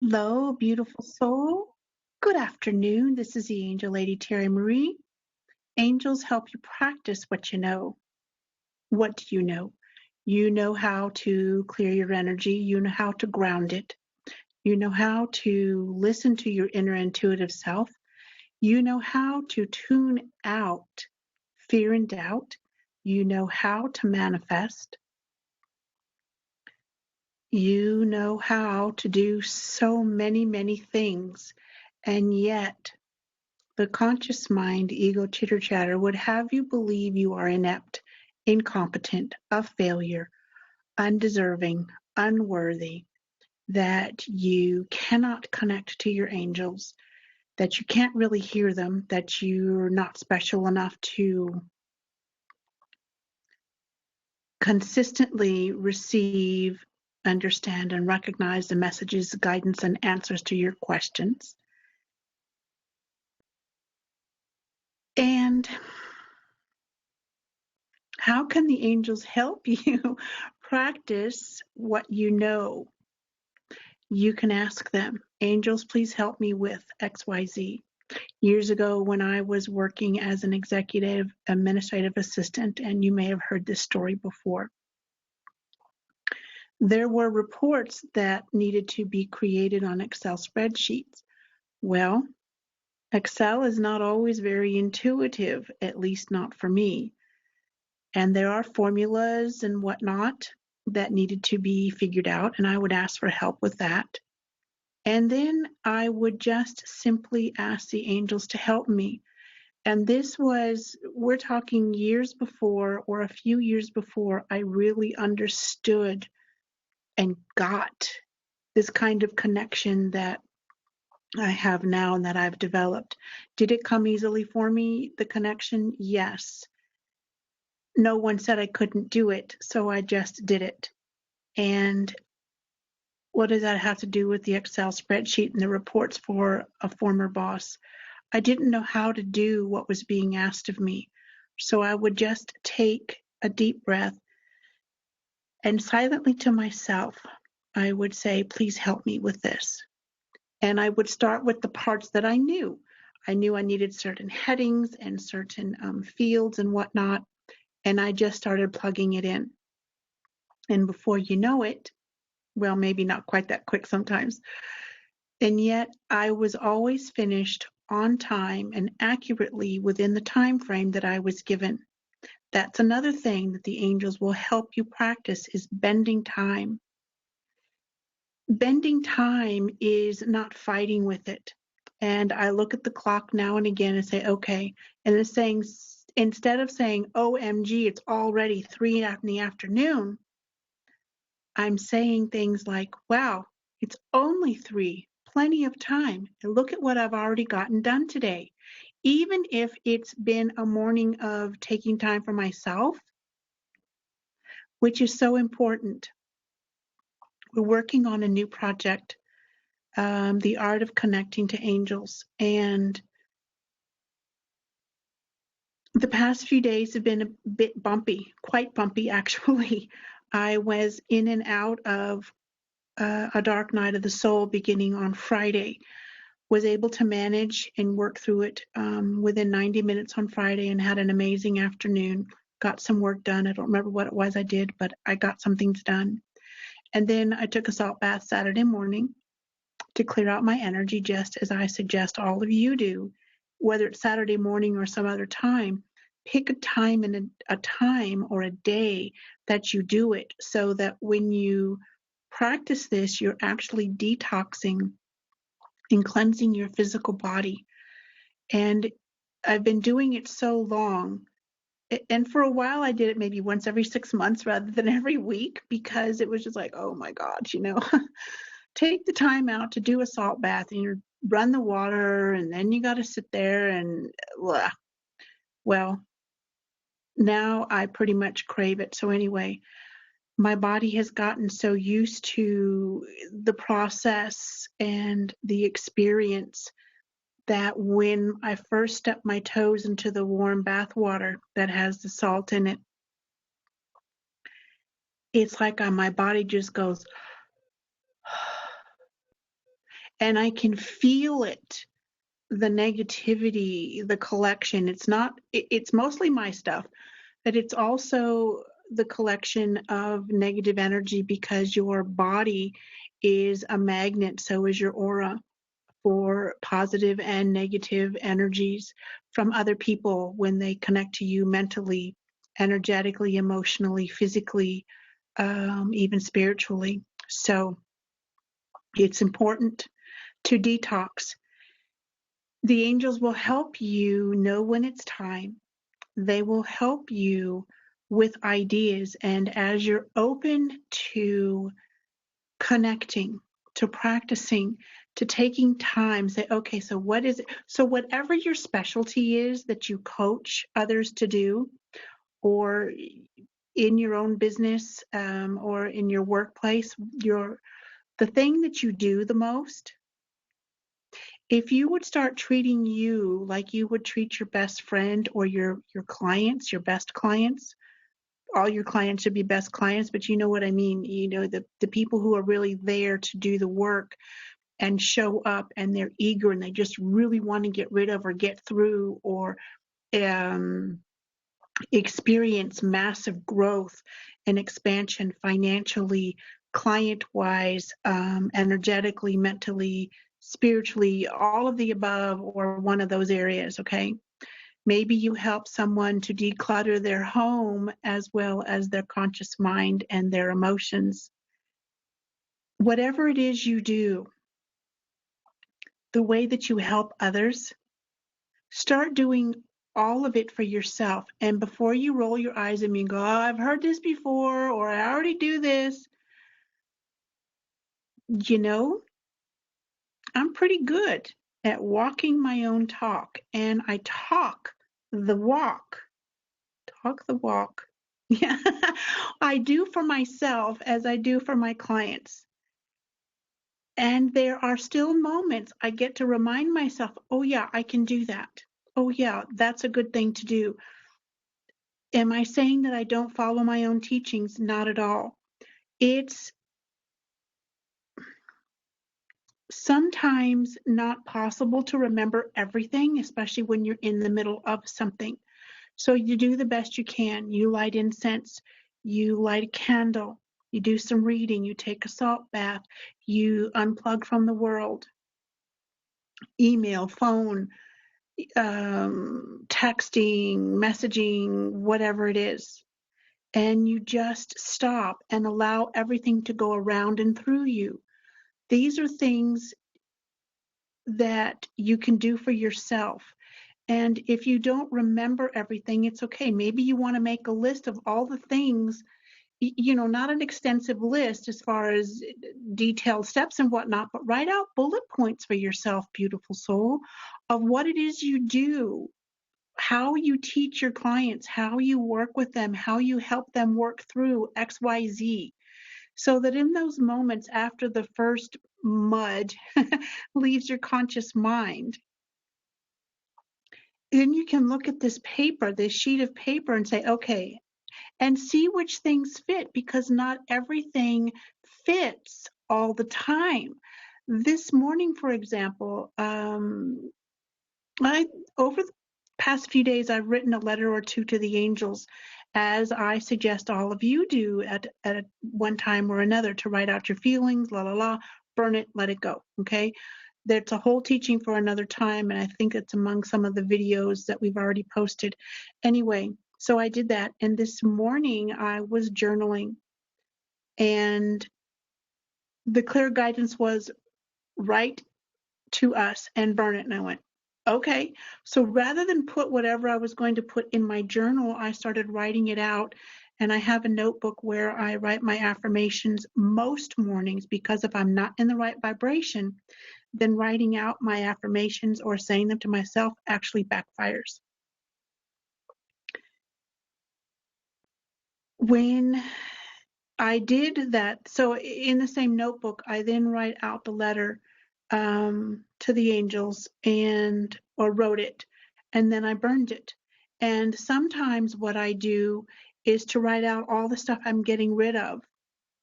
Hello, beautiful soul. Good afternoon. This is the Angel Lady Terry Marie. Angels help you practice what you know. What do you know? You know how to clear your energy. You know how to ground it. You know how to listen to your inner intuitive self. You know how to tune out fear and doubt. You know how to manifest. You know how to do so many, many things. And yet, the conscious mind, ego chitter chatter, would have you believe you are inept, incompetent, a failure, undeserving, unworthy, that you cannot connect to your angels, that you can't really hear them, that you're not special enough to consistently receive, understand, and recognize the messages, guidance, and answers to your questions. And how can the angels help you practice what you know? You can ask them, angels, please help me with XYZ. Years ago, when I was working as an executive administrative assistant, and you may have heard this story before, there were reports that needed to be created on Excel spreadsheets. Well, Excel is not always very intuitive, at least not for me. And there are formulas and whatnot that needed to be figured out, and I would ask for help with that. And then I would just simply ask the angels to help me. And this was, we're talking years before, or a few years before, I really understood and got this kind of connection that I have now and that I've developed. Did it come easily for me, the connection? Yes. No one said I couldn't do it, so I just did it. And what does that have to do with the Excel spreadsheet and the reports for a former boss? I didn't know how to do what was being asked of me. So I would just take a deep breath and silently to myself, I would say, please help me with this. And I would start with the parts that I knew. I knew I needed certain headings and certain fields and whatnot. And I just started plugging it in. And before you know it, well, maybe not quite that quick sometimes, and yet I was always finished on time and accurately within the time frame that I was given. That's another thing that the angels will help you practice is bending time. Bending time is not fighting with it. And I look at the clock now and again and say, okay, and it's saying, instead of saying, OMG, it's already 3 in the afternoon, I'm saying things like, wow, it's only 3, plenty of time. And look at what I've already gotten done today. Even if it's been a morning of taking time for myself, which is so important. We're working on a new project, The Art of Connecting to Angels. And the past few days have been a bit bumpy, quite bumpy, actually. I was in and out of a dark night of the soul beginning on Friday. Was able to manage and work through it within 90 minutes on Friday and had an amazing afternoon. Got some work done. I don't remember what it was I did, but I got some things done. And then I took a salt bath Saturday morning to clear out my energy, just as I suggest all of you do, whether it's Saturday morning or some other time. Pick a time and a time or a day that you do it so that when you practice this, you're actually detoxing and cleansing your physical body. And I've been doing it so long. And for a while, I did it maybe once every 6 months rather than every week because it was just like, oh my God, take the time out to do a salt bath and you run the water and then you got to sit there and blah. Well, now I pretty much crave it. So anyway, my body has gotten so used to the process and the experience that when I first step my toes into the warm bath water that has the salt in it, it's like my body just goes, and I can feel it, the negativity, the collection. It's mostly my stuff, but it's also the collection of negative energy, because your body is a magnet, so is your aura, for positive and negative energies from other people when they connect to you mentally, energetically, emotionally, physically, even spiritually. So it's important to detox. The angels will help you know when it's time. They will help you with ideas. And as you're open to connecting, to practicing, to taking time, say, okay, so what is it? So whatever your specialty is that you coach others to do, or in your own business, or in your workplace, the thing that you do the most, if you would start treating you like you would treat your best friend or your clients, your best clients. All your clients should be best clients, but you know what I mean. The people who are really there to do the work and show up, and they're eager and they just really want to get rid of or get through, or experience massive growth and expansion financially, client-wise, energetically, mentally, spiritually, all of the above, or one of those areas, okay? Maybe you help someone to declutter their home as well as their conscious mind and their emotions. Whatever it is you do, the way that you help others, start doing all of it for yourself. And before you roll your eyes at me and go, oh, I've heard this before, or I already do this, I'm pretty good at walking my own talk, and I talk the walk. Talk the walk. Yeah, I do for myself as I do for my clients. And there are still moments I get to remind myself, oh yeah, I can do that. Oh yeah, that's a good thing to do. Am I saying that I don't follow my own teachings? Not at all. It's sometimes not possible to remember everything, especially when you're in the middle of something. So you do the best you can. You light incense, you light a candle, you do some reading, you take a salt bath, you unplug from the world, email, phone, texting, messaging, whatever it is. And you just stop and allow everything to go around and through you. These are things that you can do for yourself. And if you don't remember everything, it's okay. Maybe you want to make a list of all the things, not an extensive list as far as detailed steps and whatnot, but write out bullet points for yourself, beautiful soul, of what it is you do, how you teach your clients, how you work with them, how you help them work through XYZ. So that in those moments after the first mud leaves your conscious mind, then you can look at this paper, this sheet of paper, and say, okay, and see which things fit, because not everything fits all the time. This morning, for example, over the past few days, I've written a letter or two to the angels, as I suggest all of you do at one time or another, to write out your feelings, burn it, let it go, okay? There's a whole teaching for another time, and I think it's among some of the videos that we've already posted. Anyway, so I did that, and this morning I was journaling, and the clear guidance was write to us and burn it. And I went, okay. So rather than put whatever I was going to put in my journal, I started writing it out. And I have a notebook where I write my affirmations most mornings, because if I'm not in the right vibration, then writing out my affirmations or saying them to myself actually backfires. When I did that, so in the same notebook, I then write out the letter to the angels, or wrote it, and then I burned it. And sometimes what I do is to write out all the stuff I'm getting rid of,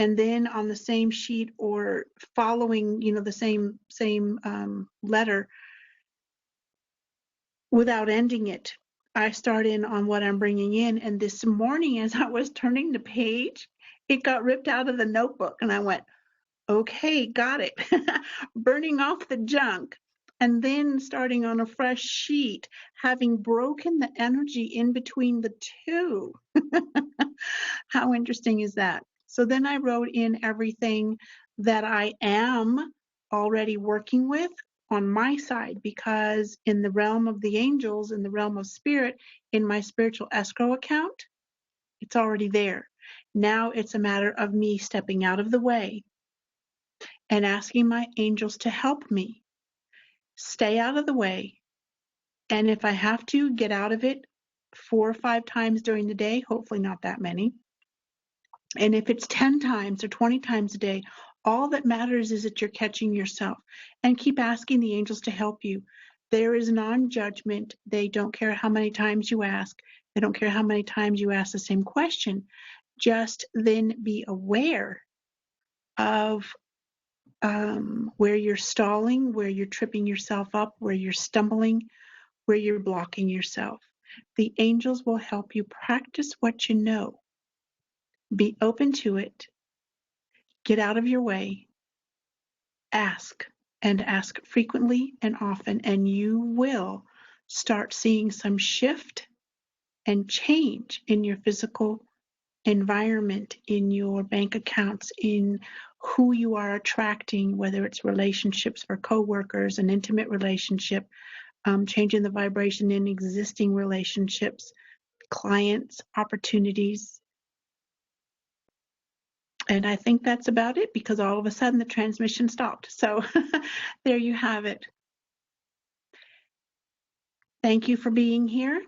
and then on the same sheet or following, the same letter without ending it, I start in on what I'm bringing in. And this morning, as I was turning the page, it got ripped out of the notebook, and I went, okay, got it. Burning off the junk and then starting on a fresh sheet, having broken the energy in between the two. How interesting is that? So then I wrote in everything that I am already working with on my side, because in the realm of the angels, in the realm of spirit, in my spiritual escrow account, it's already there. Now it's a matter of me stepping out of the way and asking my angels to help me stay out of the way. And if I have to get out of it 4 or 5 times during the day, hopefully not that many. And if it's 10 times or 20 times a day, all that matters is that you're catching yourself, and keep asking the angels to help you. There is non-judgment. They don't care how many times you ask. They don't care how many times you ask the same question. Just then be aware of where you're stalling, where you're tripping yourself up, where you're stumbling, where you're blocking yourself. The angels will help you practice what you know. Be open to it. Get out of your way. Ask, and ask frequently and often, and you will start seeing some shift and change in your physical environment, in your bank accounts, in who you are attracting, whether it's relationships for coworkers, an intimate relationship, changing the vibration in existing relationships, clients, opportunities. And I think that's about it, because all of a sudden the transmission stopped. So there you have it. Thank you for being here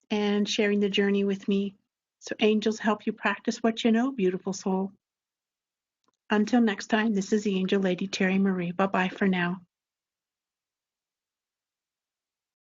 and sharing the journey with me. So angels help you practice what you know, beautiful soul. Until next time, this is the Angel Lady Terry Marie. Bye-bye for now.